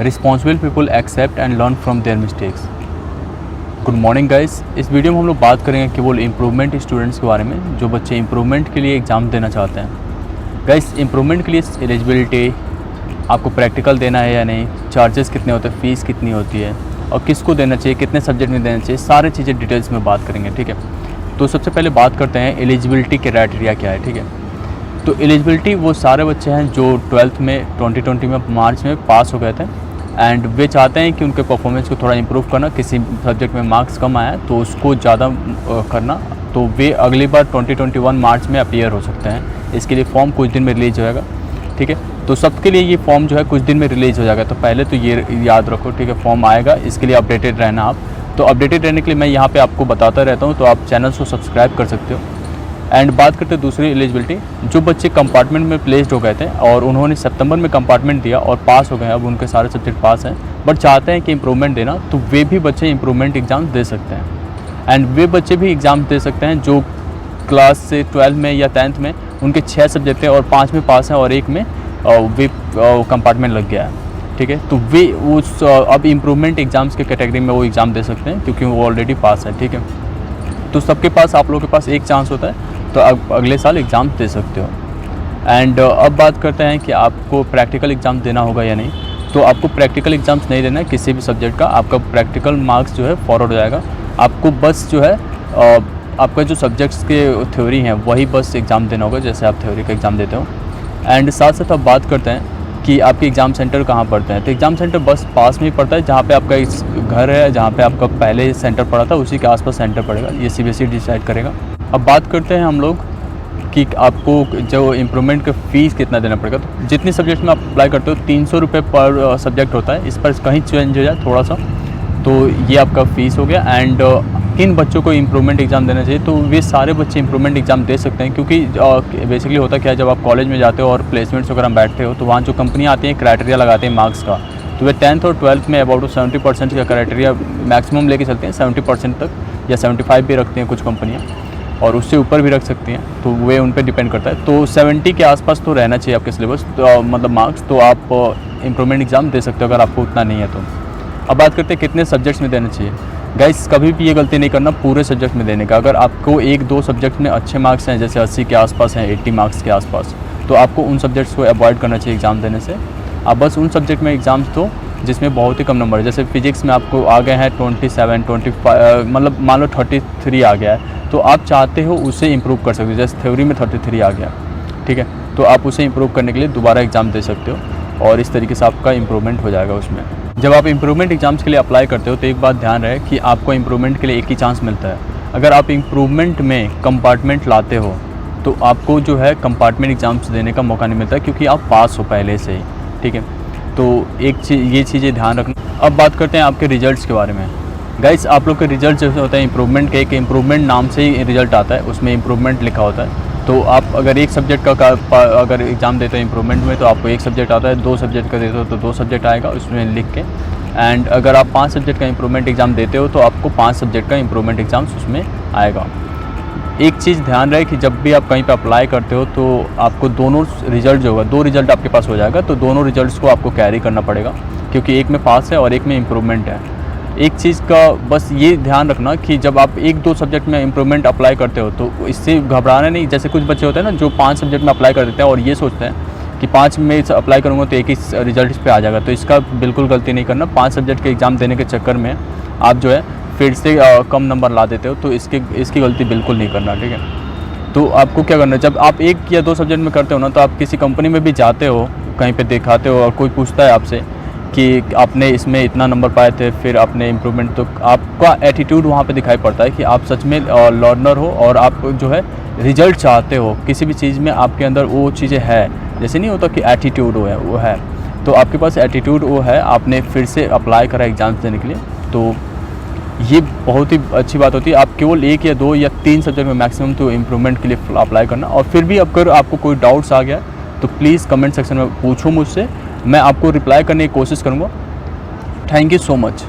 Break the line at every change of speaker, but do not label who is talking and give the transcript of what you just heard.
Responsible people accept and learn from their mistakes. Good morning guys. इस video में हम लोग बात करेंगे केवल इम्प्रूवमेंट स्टूडेंट्स के बारे में, जो बच्चे इम्प्रूवमेंट के लिए एग्ज़ाम देना चाहते हैं। गाइस, इम्प्रूवमेंट के लिए एलिजिबिलिटी, आपको प्रैक्टिकल देना है या नहीं, चार्जेस कितने होते हैं, फ़ीस कितनी होती है और किसको देना चाहिए, कितने सब्जेक्ट में देना चाहिए, सारी चीज़ें डिटेल्स में बात करेंगे। ठीक है, तो सबसे पहले बात करते हैं एलिजिबिलिटी क्राइटेरिया क्या है। ठीक है, तो एलिजिबिलिटी वो सारे बच्चे हैं जो 12th में 2020 में मार्च में पास हो गए थे एंड वे चाहते हैं कि उनके परफॉर्मेंस को थोड़ा इंप्रूव करना, किसी सब्जेक्ट में मार्क्स कम आया तो उसको ज़्यादा करना, तो वे अगली बार 2021 मार्च में अपीयर हो सकते हैं। इसके लिए फॉर्म कुछ दिन में रिलीज हो जाएगा। ठीक है, तो सबके लिए ये फॉर्म जो है कुछ दिन में रिलीज हो जाएगा, तो पहले तो ये याद रखो। ठीक है, फॉर्म आएगा, इसके लिए अपडेटेड रहना आप। तो अपडेटेड रहने के लिए मैं यहाँ पे आपको बताता रहता हूँ, तो आप चैनल को सब्सक्राइब कर सकते हो। एंड बात करते हैं दूसरी एलिजिबिलिटी, जो बच्चे कंपार्टमेंट में प्लेस्ड हो गए थे और उन्होंने सितंबर में कंपार्टमेंट दिया और पास हो गए, अब उनके सारे सब्जेक्ट पास हैं बट चाहते हैं कि इम्प्रूवमेंट देना, तो वे भी बच्चे इम्प्रूवमेंट एग्ज़ाम दे सकते हैं। एंड वे बच्चे भी एग्ज़ाम दे सकते हैं जो क्लास से 12 में या 10th में उनके 6 सब्जेक्ट थे और 5 में पास हैं और 1 में वे कंपार्टमेंट लग गया है। ठीक है, तो वे उस अब इम्प्रूवमेंट एग्ज़ाम्स के कैटेगरी में वो एग्ज़ाम दे सकते हैं क्योंकि वो ऑलरेडी पास है। ठीक है, तो सबके पास, आप लोगों के पास एक चांस होता है, तो आप अगले साल एग्ज़ाम दे सकते हो। एंड अब बात करते हैं कि आपको प्रैक्टिकल एग्ज़ाम देना होगा या नहीं। तो आपको प्रैक्टिकल एग्ज़ाम्स नहीं देना है किसी भी सब्जेक्ट का, आपका प्रैक्टिकल मार्क्स जो है फॉरवर्ड हो जाएगा। आपको बस जो है आपका जो सब्जेक्ट्स के थ्योरी हैं वही बस एग्ज़ाम देना होगा, जैसे आप थ्योरी का एग्ज़ाम देते हो। एंड साथ साथ अब बात करते हैं कि आपके एग्ज़ाम सेंटर कहाँ पड़ते हैं। तो एग्ज़ाम सेंटर बस पास में ही पड़ता है, जहाँ पे आपका इस घर है, जहाँ पे आपका पहले सेंटर पड़ा था उसी के आसपास सेंटर पड़ेगा। ये CBSE डिसाइड करेगा। अब बात करते हैं हम लोग कि आपको जो इम्प्रूवमेंट का फ़ीस कितना देना पड़ेगा। तो जितनी सब्जेक्ट में आप अप्लाई करते हो 300 रुपये पर सब्जेक्ट होता है। इस पर कहीं चेंज हो जाए थोड़ा सा तो ये आपका फ़ीस हो गया। एंड किन बच्चों को इम्प्रूवमेंट एग्ज़ाम देना चाहिए, तो वे सारे बच्चे इम्प्रूवमेंट एग्ज़ाम दे सकते हैं, क्योंकि बेसिकली होता क्या है, जब आप कॉलेज में जाते हो और प्लेसमेंट्स वगैरह में बैठते हो तो वहाँ जो कंपनियाँ आती हैं क्राइटेरिया लगाते हैं मार्क्स का, तो वे 10th और 12th में अबाउट 70% का क्राइटेरिया मैक्सिमम लेके चलते हैं, 70% तक, या 75 भी रखते हैं कुछ कंपनियाँ, और उससे ऊपर भी रख सकती हैं, तो वे उन पर डिपेंड करता है। तो 70 के आसपास तो रहना चाहिए आपके सिलेबस, तो मतलब मार्क्स, तो आप इम्प्रूवमेंट एग्ज़ाम दे सकते हो अगर आपको उतना नहीं है तो। अब बात करते हैं कितने सब्जेक्ट्स में देना चाहिए। गाइस, कभी भी ये गलती नहीं करना पूरे सब्जेक्ट में देने का। अगर आपको 1-2 सब्जेक्ट में अच्छे मार्क्स हैं, जैसे 80 के आसपास हैं, 80 मार्क्स के आसपास, तो आपको उन सब्जेक्ट्स को अवॉइड करना चाहिए एग्ज़ाम देने से। आप बस उन सब्जेक्ट में एग्ज़ाम्स दो जिसमें बहुत ही कम नंबर है। जैसे फिजिक्स में आपको आ गए हैं 27, 25, मतलब मान लो 33 आ गया है, तो आप चाहते हो उसे इम्प्रूव कर सकते हो। जैसे थ्योरी में 33 आ गया, ठीक है, तो आप उसे इम्प्रूव करने के लिए दोबारा एग्ज़ाम दे सकते हो और इस तरीके से आपका इम्प्रूवमेंट हो जाएगा उसमें। जब आप इम्प्रूवमेंट एग्ज़ाम्स के लिए अप्लाई करते हो तो एक बात ध्यान रहे कि आपको इम्प्रूवमेंट के लिए एक ही चांस मिलता है। अगर आप इम्प्रूवमेंट में कंपार्टमेंट लाते हो तो आपको जो है कंपार्टमेंट एग्ज़ाम्स देने का मौका नहीं मिलता, क्योंकि आप पास हो पहले से ही। ठीक है, तो ये चीज़ें ध्यान रखना। अब बात करते हैं आपके रिजल्ट्स के बारे में। गाइस, आप लोग के रिजल्ट जैसे होता है इम्प्रूवमेंट के, एक इम्प्रूवमेंट नाम से ही रिजल्ट आता है, उसमें इम्प्रूवमेंट लिखा होता है। तो आप अगर एक सब्जेक्ट का अगर एग्ज़ाम देते हो इम्प्रूवमेंट में, तो आपको एक सब्जेक्ट आता है, 2 सब्जेक्ट का देते हो तो 2 सब्जेक्ट आएगा उसमें लिख के। एंड अगर आप 5 सब्जेक्ट का इम्प्रूवमेंट एग्ज़ाम देते हो तो आपको 5 सब्जेक्ट का इम्प्रूवमेंट एग्ज़ाम्स उसमें आएगा। एक चीज़ ध्यान रहे कि जब भी आप कहीं पे अप्लाई करते हो तो आपको दोनों रिजल्ट जो होगा, 2 रिजल्ट आपके पास हो जाएगा, तो दोनों रिजल्ट्स को आपको कैरी करना पड़ेगा, क्योंकि एक में पास है और एक में इम्प्रूवमेंट है। एक चीज़ का बस ये ध्यान रखना कि जब आप 1-2 सब्जेक्ट में इम्प्रूवमेंट अप्लाई करते हो तो इससे घबराना नहीं। जैसे कुछ बच्चे होते हैं ना जो 5 सब्जेक्ट में अप्लाई कर देते हैं और ये सोचते हैं कि 5 में अप्लाई करूँगा तो एक ही रिजल्ट इस पे आ जाएगा, तो इसका बिल्कुल गलती नहीं करना। 5 सब्जेक्ट के एग्ज़ाम देने के चक्कर में आप जो है फिर से कम नंबर ला देते हो, तो इसकी गलती बिल्कुल नहीं करना। ठीक है, तो आपको क्या करना है, जब आप 1 या 2 सब्जेक्ट में करते हो ना, तो आप किसी कंपनी में भी जाते हो, कहीं पे दिखाते हो और कोई पूछता है आपसे कि आपने इसमें इतना नंबर पाए थे, फिर आपने इम्प्रूवमेंट, तो आपका एटीट्यूड वहाँ पे दिखाई पड़ता है कि आप सच में लर्नर हो और आप जो है रिजल्ट चाहते हो, किसी भी चीज़ में आपके अंदर वो चीज़ें है। जैसे नहीं होता कि एटीट्यूड वो है, तो आपके पास एटीट्यूड वो है, आपने फिर से अप्लाई करा एग्ज़ाम देने के लिए, तो ये बहुत ही अच्छी बात होती है। आप केवल 1 या 2 या 3 सब्जेक्ट में मैक्सिमम तो इम्प्रूवमेंट के लिए अप्लाई करना। और फिर भी अगर आपको कोई डाउट्स आ गया तो प्लीज़ कमेंट सेक्शन में पूछो मुझसे, मैं आपको रिप्लाई करने की कोशिश करूँगा। Thank you so much.